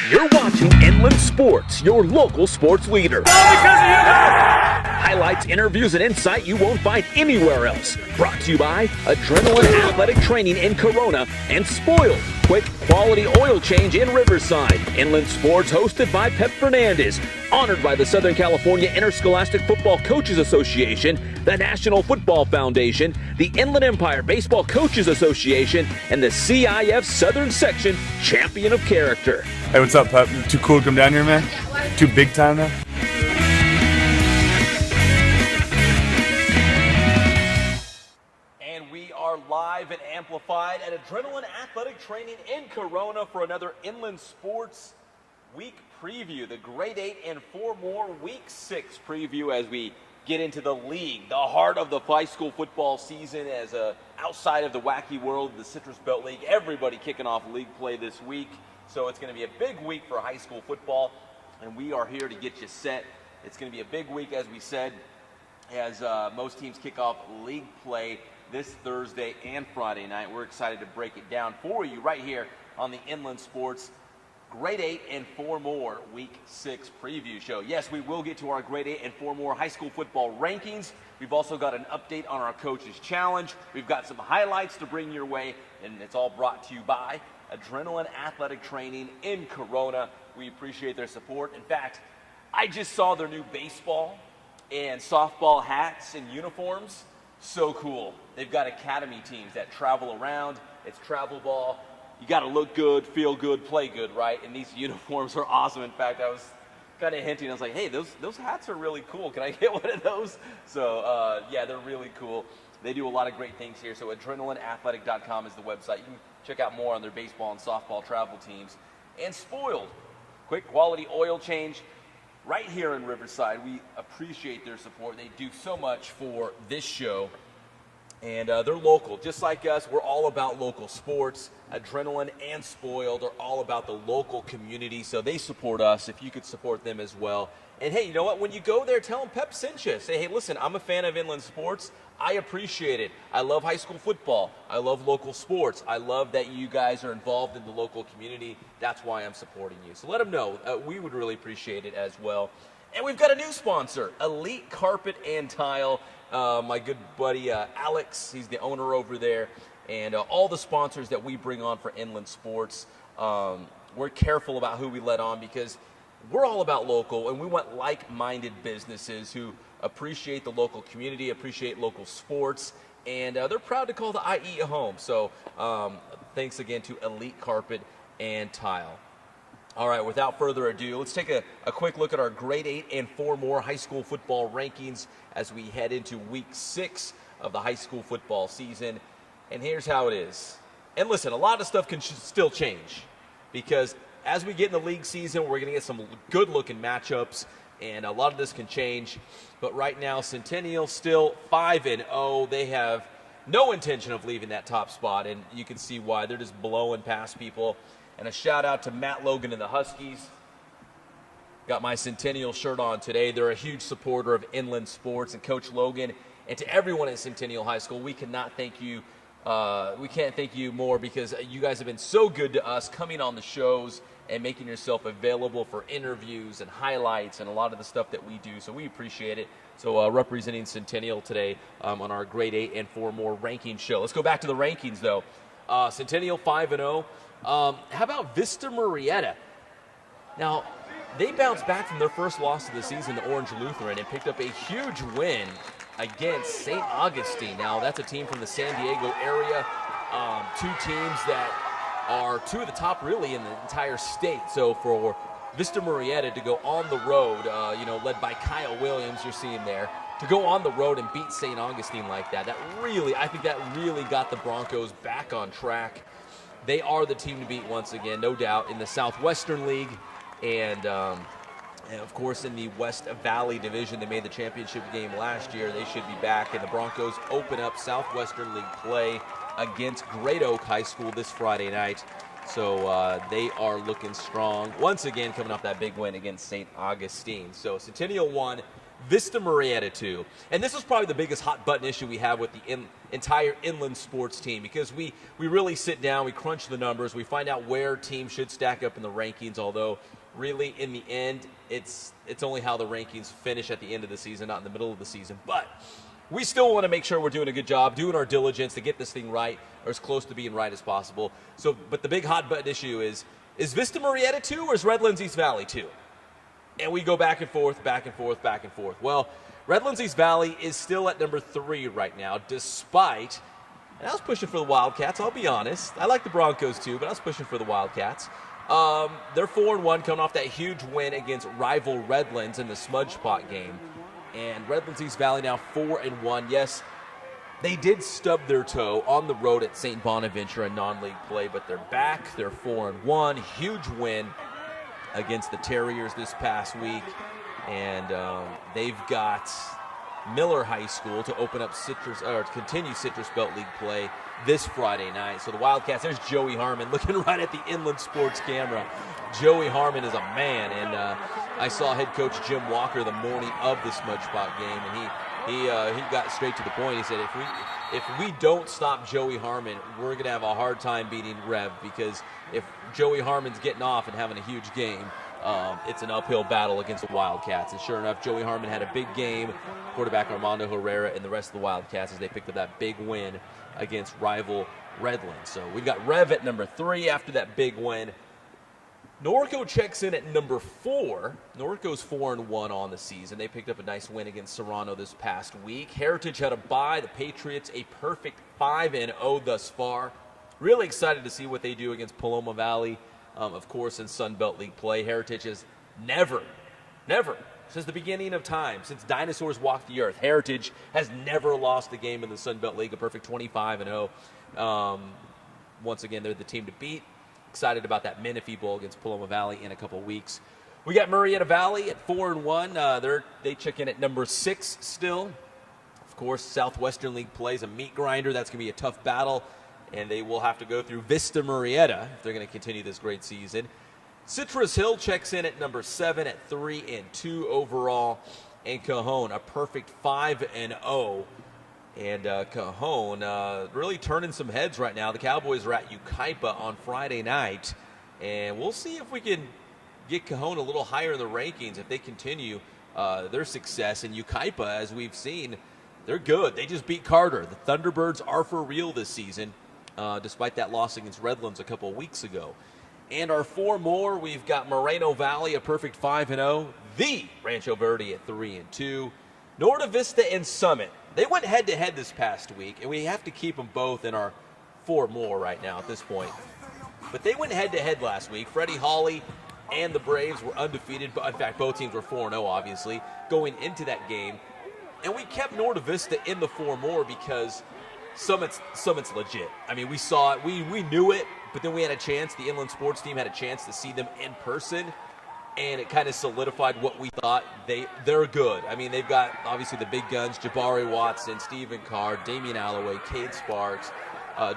You're watching Inland Sports, your local sports leader. Highlights, interviews, and insight you won't find anywhere else. Brought to you by Adrenaline Athletic Training in Corona and Spoiled, quick quality oil change in Riverside. Inland Sports hosted by Pep Fernandez. Honored by the Southern California Interscholastic Football Coaches Association, the National Football Foundation, the Inland Empire Baseball Coaches Association, and the CIF Southern Section Champion of Character. Hey, what's up, Pep? Too cool to come down here, man? Too big time now? And we are live and amplified at Adrenaline Athletic Training in Corona for another Inland Sports Week preview, the Grade 8 and 4 more Week 6 preview as we get into the league, the heart of the high school football season as outside of the wacky world of the Citrus Belt League. Everybody kicking off league play this week, so it's going to be a big week for high school football, and we are here to get you set. It's going to be a big week, as we said, as most teams kick off league play this Thursday and Friday night. We're excited to break it down for you right here on the Inland Sports Grade 8 and 4 more Week 6 preview show. Yes, we will get to our Grade 8 and 4 more high school football rankings. We've also got an update on our Coaches Challenge. We've got some highlights to bring your way, and it's all brought to you by Adrenaline Athletic Training in Corona. We appreciate their support. In fact, I just saw their new baseball and softball hats and uniforms. So cool. They've got academy teams that travel around. It's travel ball. You got to look good, feel good, play good, right? And these uniforms are awesome. In fact, I was kind of hinting. I was like, hey, those hats are really cool. Can I get one of those? So, yeah, they're really cool. They do a lot of great things here. So adrenalineathletic.com is the website. You can check out more on their baseball and softball travel teams. And Spoiled, quick quality oil change right here in Riverside. We appreciate their support. They do so much for this show. And they're local. Just like us, we're all about local sports. Adrenaline and Spoiled are all about the local community, so they support us. If you could support them as well. And hey, you know what? When you go there, tell them Pep sent you. Say, hey, listen, I'm a fan of Inland Sports. I appreciate it. I love high school football. I love local sports. I love that you guys are involved in the local community. That's why I'm supporting you. So let them know. We would really appreciate it as well. And we've got a new sponsor, Elite Carpet and Tile. My good buddy Alex, he's the owner over there, and all the sponsors that we bring on for Inland Sports, we're careful about who we let on because we're all about local, and we want like-minded businesses who appreciate the local community, appreciate local sports, and they're proud to call the IE a home. So thanks again to Elite Carpet and Tile. All right, without further ado, let's take a quick look at our Grade 8 and 4 more high school football rankings as we head into Week 6 of the high school football season. And here's how it is. And listen, a lot of stuff can still change because as we get in the league season, we're going to get some good-looking matchups, and a lot of this can change. But right now, Centennial still 5-0. They have no intention of leaving that top spot, and you can see why. They're just blowing past people. And a shout out to Matt Logan and the Huskies. Got my Centennial shirt on today. They're a huge supporter of Inland Sports and Coach Logan. And to everyone at Centennial High School, we cannot thank you. We can't thank you more because you guys have been so good to us coming on the shows and making yourself available for interviews and highlights and a lot of the stuff that we do. So we appreciate it. So representing Centennial today on our Grade 8 and 4 more ranking show. Let's go back to the rankings though. Centennial 5-0. How about Vista Murrieta? Now, they bounced back from their first loss of the season to Orange Lutheran and picked up a huge win against St. Augustine. Now, that's a team from the San Diego area. Two teams that are two of the top really in the entire state. So for Vista Murrieta to go on the road, led by Kyle Williams, you're seeing there, to go on the road and beat St. Augustine like that, I think that really got the Broncos back on track. They are the team to beat once again, no doubt, in the Southwestern League. And of course, in the West Valley Division, they made the championship game last year. They should be back. And the Broncos open up Southwestern League play against Great Oak High School this Friday night. So they are looking strong. Once again, coming off that big win against St. Augustine. So Centennial 1, Vista Murrieta 2. And this is probably the biggest hot button issue we have with the entire inland sports team, because we really sit down, we crunch the numbers, we find out where teams should stack up in the rankings, although really in the end it's only how the rankings finish at the end of the season, not in the middle of the season. But we still want to make sure we're doing a good job, doing our diligence to get this thing right, or as close to being right as possible. So, but the big hot button issue is Vista Murrieta 2 or is Redlands East Valley 2? And we go back and forth, back and forth, back and forth. Well, Redlands East Valley is still at number 3 right now, despite, and I was pushing for the Wildcats, I'll be honest. I like the Broncos too, but I was pushing for the Wildcats. They're 4-1, coming off that huge win against rival Redlands in the Smudge Pot game. And Redlands East Valley now 4-1. Yes, they did stub their toe on the road at St. Bonaventure in non-league play, but they're back. They're 4-1. Huge win against the Terriers this past week. And they've got Miller High School to open up to continue Citrus Belt League play this Friday night. So the Wildcats, there's Joey Harmon looking right at the Inland Sports camera. Joey Harmon is a man, and I saw head coach Jim Walker the morning of the Smudge Pot game, and he got straight to the point. He said, if we don't stop Joey Harmon, we're going to have a hard time beating Rev, because if Joey Harmon's getting off and having a huge game, it's an uphill battle against the Wildcats. And sure enough, Joey Harmon had a big game, quarterback Armando Herrera and the rest of the Wildcats, as they picked up that big win against rival Redlands. So we've got Rev at number 3 after that big win. Norco checks in at number 4. Norco's 4-1 on the season. They picked up a nice win against Serrano this past week. Heritage had a bye. The Patriots a perfect 5-0 thus far. Really excited to see what they do against Paloma Valley, of course, in Sun Belt League play. Heritage has never, since the beginning of time, since dinosaurs walked the earth, Heritage has never lost a game in the Sun Belt League, a perfect 25-0. Once again, they're the team to beat. Excited about that Menifee Bowl against Paloma Valley in a couple weeks. We got Murrieta Valley at 4-1. They check in at number 6 still. Of course, Southwestern League plays a meat grinder. That's going to be a tough battle, and they will have to go through Vista Murrieta if they're going to continue this great season. Citrus Hill checks in at number 7 at 3-2 overall, and Cajon a perfect 5-0. And Cajon really turning some heads right now. The Cowboys are at Yucaipa on Friday night, and we'll see if we can get Cajon a little higher in the rankings if they continue their success. And Yucaipa, as we've seen, they're good. They just beat Carter. The Thunderbirds are for real this season, despite that loss against Redlands a couple of weeks ago. And our 4 more, we've got Moreno Valley, a perfect 5-0. The Rancho Verde at 3-2. Norte Vista and Summit. They went head-to-head this past week, and we have to keep them both in our 4 more right now at this point. But they went head-to-head last week. Freddie Hawley and the Braves were undefeated. But in fact, both teams were 4-0, obviously, going into that game. And we kept Norte Vista in the 4 more because Summit's legit. I mean, we saw it. We knew it, but then we had a chance. The Inland Sports team had a chance to see them in person, and it kind of solidified what we thought. They're good. I mean, they've got, obviously, the big guns, Jabari Watson, Stephen Carr, Damian Alloway, Cade Sparks,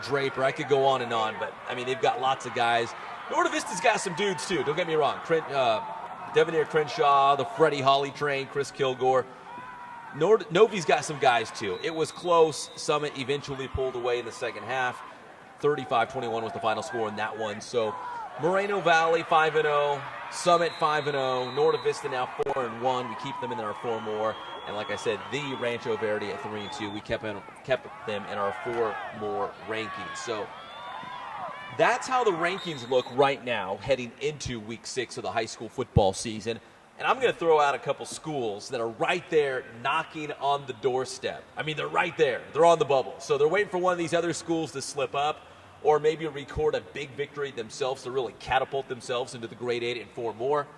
Draper. I could go on and on, but, I mean, they've got lots of guys. Norte Vista's got some dudes, too. Don't get me wrong. Devonair Crenshaw, the Freddie Hawley train, Chris Kilgore. Novi's got some guys, too. It was close. Summit eventually pulled away in the second half. 35-21 was the final score in that one. So Moreno Valley 5-0, Summit 5-0, Norte Vista now 4-1. We keep them in our 4 more. And like I said, the Rancho Verde at 3-2. We kept them in our 4 more rankings. So that's how the rankings look right now heading into week 6 of the high school football season. And I'm going to throw out a couple schools that are right there knocking on the doorstep. I mean, they're right there. They're on the bubble. So they're waiting for one of these other schools to slip up or maybe record a big victory themselves to really catapult themselves into the grade 8 and 4 more.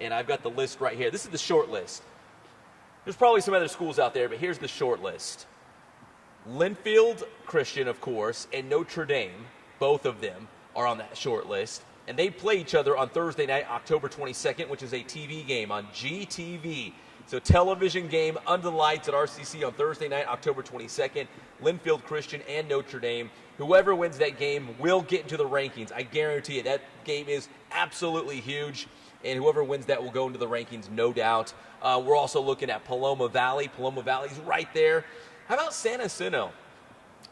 And I've got the list right here. This is the short list. There's probably some other schools out there, but here's the short list. Linfield Christian, of course, and Notre Dame, both of them are on that short list. And they play each other on Thursday night, October 22nd, which is a TV game on GTV. So television game under the lights at RCC on Thursday night, October 22nd. Linfield Christian and Notre Dame. Whoever wins that game will get into the rankings. I guarantee it. That game is absolutely huge. and whoever wins that will go into the rankings, no doubt. We're also looking at Paloma Valley. Paloma Valley's right there. How about San Jacinto?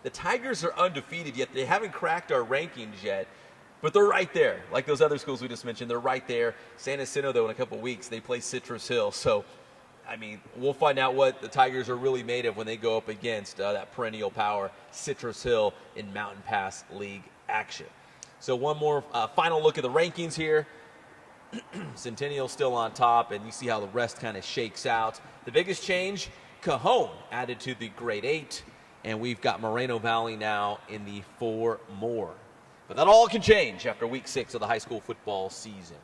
The Tigers are undefeated, yet they haven't cracked our rankings yet, but they're right there. Like those other schools we just mentioned, they're right there. San Jacinto, though, in a couple weeks, they play Citrus Hill. So, I mean, we'll find out what the Tigers are really made of when they go up against that perennial power, Citrus Hill, in Mountain Pass League action. So one more final look at the rankings here. Centennial still on top, and you see how the rest kind of shakes out. The biggest change, Cajon added to the grade 8, and we've got Moreno Valley now in the 4 more. But that all can change after week 6 of the high school football season.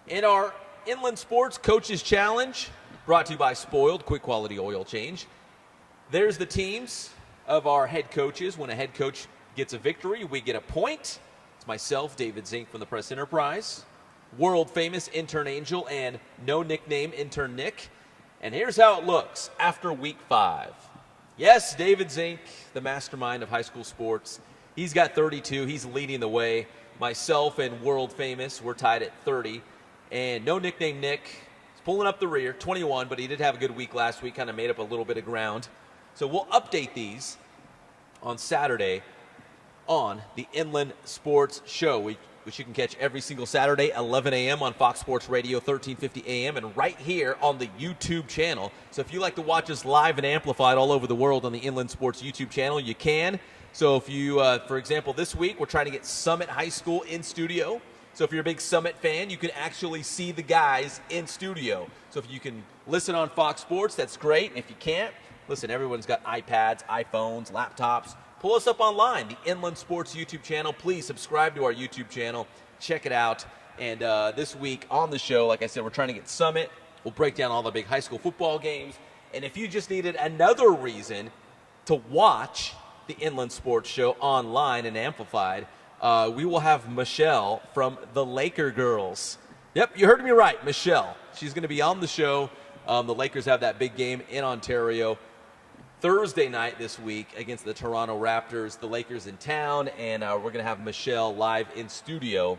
In our Inland Sports Coaches Challenge, brought to you by Spoiled, quick quality oil change. There's the teams of our head coaches. When a head coach gets a victory, we get a point. It's myself, David Zink from the Press Enterprise, world famous intern Angel, and no nickname intern Nick. And here's how it looks after week 5. Yes, David Zink, the mastermind of high school sports, he's got 32. He's leading the way. Myself and world famous, we're tied at 30. And no nickname Nick is pulling up the rear, 21, but he did have a good week last week, kind of made up a little bit of ground. So we'll update these on Saturday on the Inland Sports Show, which you can catch every single Saturday, 11 a.m. on Fox Sports Radio, 1350 a.m., and right here on the YouTube channel. So if you like to watch us live and amplified all over the world on the Inland Sports YouTube channel, you can. So if you, for example, this week, we're trying to get Summit High School in studio. So if you're a big Summit fan, you can actually see the guys in studio. So if you can listen on Fox Sports, that's great. And if you can't, listen, everyone's got iPads, iPhones, laptops. Pull us up online, the Inland Sports YouTube channel. Please subscribe to our YouTube channel. Check it out. And this week on the show, like I said, we're trying to get Summit. We'll break down all the big high school football games. And if you just needed another reason to watch the Inland Sports Show online and amplified, we will have Michelle from the Laker Girls. Yep, you heard me right, Michelle. She's going to be on the show. The Lakers have that big game in Ontario Thursday night this week against the Toronto Raptors. The Lakers in town, and we're going to have Michelle live in studio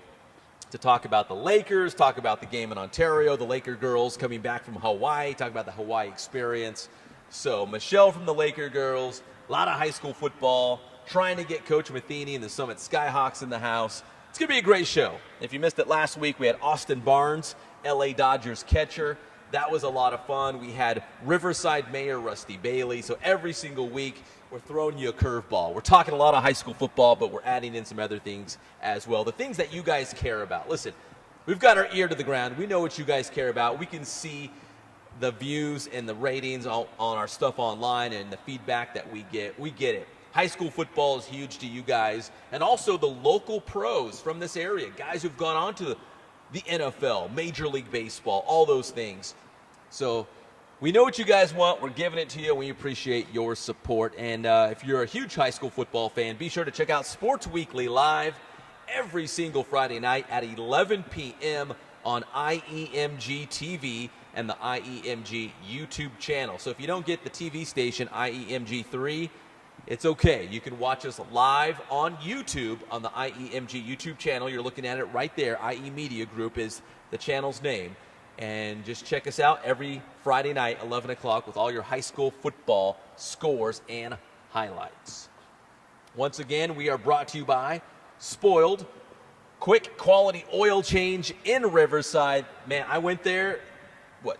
to talk about the Lakers, talk about the game in Ontario, the Laker Girls coming back from Hawaii, talk about the Hawaii experience. So Michelle from the Laker Girls, a lot of high school football, trying to get Coach Matheny and the Summit Skyhawks in the house. It's going to be a great show. If you missed it last week, we had Austin Barnes, LA Dodgers catcher. That was a lot of fun. We had Riverside Mayor Rusty Bailey. So every single week, we're throwing you a curveball. We're talking a lot of high school football, but we're adding in some other things as well. The things that you guys care about. Listen, we've got our ear to the ground. We know what you guys care about. We can see the views and the ratings on our stuff online and the feedback that we get. We get it. High school football is huge to you guys. And also the local pros from this area, guys who've gone on to the NFL, Major League Baseball, all those things. So we know what you guys want. We're giving it to you. We appreciate your support. And if you're a huge high school football fan, be sure to check out Sports Weekly live every single Friday night at 11 p.m. on IEMG TV and the IEMG YouTube channel. So if you don't get the TV station IEMG3, it's okay. You can watch us live on YouTube on the IEMG YouTube channel. You're looking at it right there. IE Media Group is the channel's name. And just check us out every Friday night, 11 o'clock, with all your high school football scores and highlights. Once again, we are brought to you by Spoiled, quick quality oil change in Riverside. Man, I went there,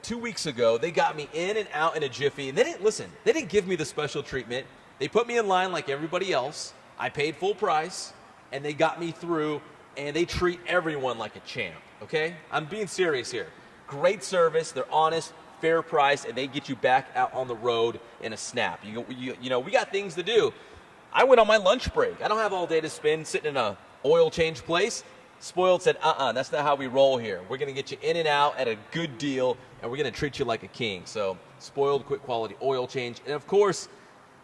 2 weeks ago. They got me in and out in a jiffy. And they didn't give me the special treatment. They put me in line like everybody else. I paid full price, and they got me through, and they treat everyone like a champ, okay? I'm being serious here. Great service. They're honest, fair price, and they get you back out on the road in a snap. You know, we got things to do. I went on my lunch break. I don't have all day to spend sitting in a oil change place. Spoiled said, that's not how we roll here. We're going to get you in and out at a good deal, and we're going to treat you like a king. So Spoiled, quick quality oil change. And, of course,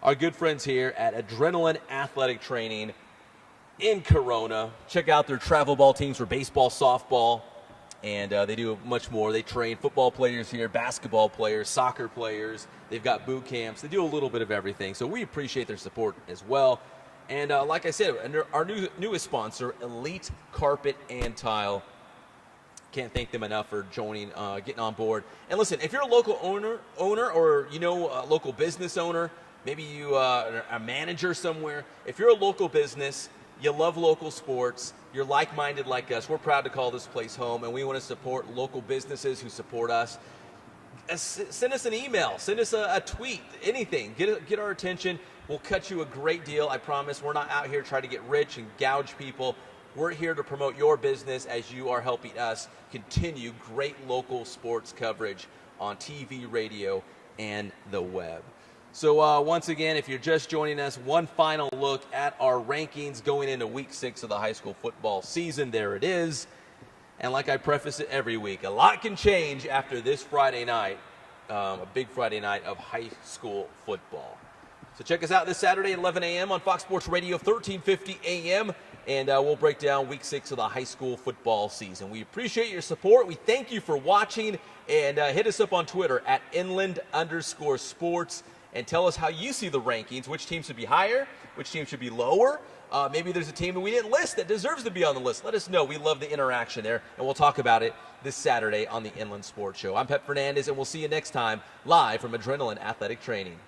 our good friends here at Adrenaline Athletic Training in Corona. Check out their travel ball teams for baseball, softball, and they do much more. They train football players here, basketball players, soccer players. They've got boot camps. They do a little bit of everything. So we appreciate their support as well. And like I said, our newest sponsor, Elite Carpet and Tile. can't thank them enough for joining, getting on board. And listen, if you're a local owner, or a local business owner, maybe you are a manager somewhere. If you're a local business, you love local sports, you're like-minded like us, we're proud to call this place home, and we want to support local businesses who support us. Send us an email, send us a tweet, anything. Get our attention. We'll cut you a great deal, I promise. We're not out here trying to get rich and gouge people. We're here to promote your business as you are helping us continue great local sports coverage on TV, radio, and the web. So once again, if you're just joining us, one final look at our rankings going into Week 6 of the high school football season. There it is. And like I preface it every week, a lot can change after this Friday night, a big Friday night of high school football. So check us out this Saturday at 11 a.m. on Fox Sports Radio, 1350 a.m., and we'll break down Week 6 of the high school football season. We appreciate your support. We thank you for watching, and hit us up on Twitter at @inland_sports. And tell us how you see the rankings, which team should be higher, which team should be lower. Maybe there's a team that we didn't list that deserves to be on the list. Let us know. We love the interaction there, and we'll talk about it this Saturday on the Inland Sports Show. I'm Pep Fernandez, and we'll see you next time live from Adrenaline Athletic Training.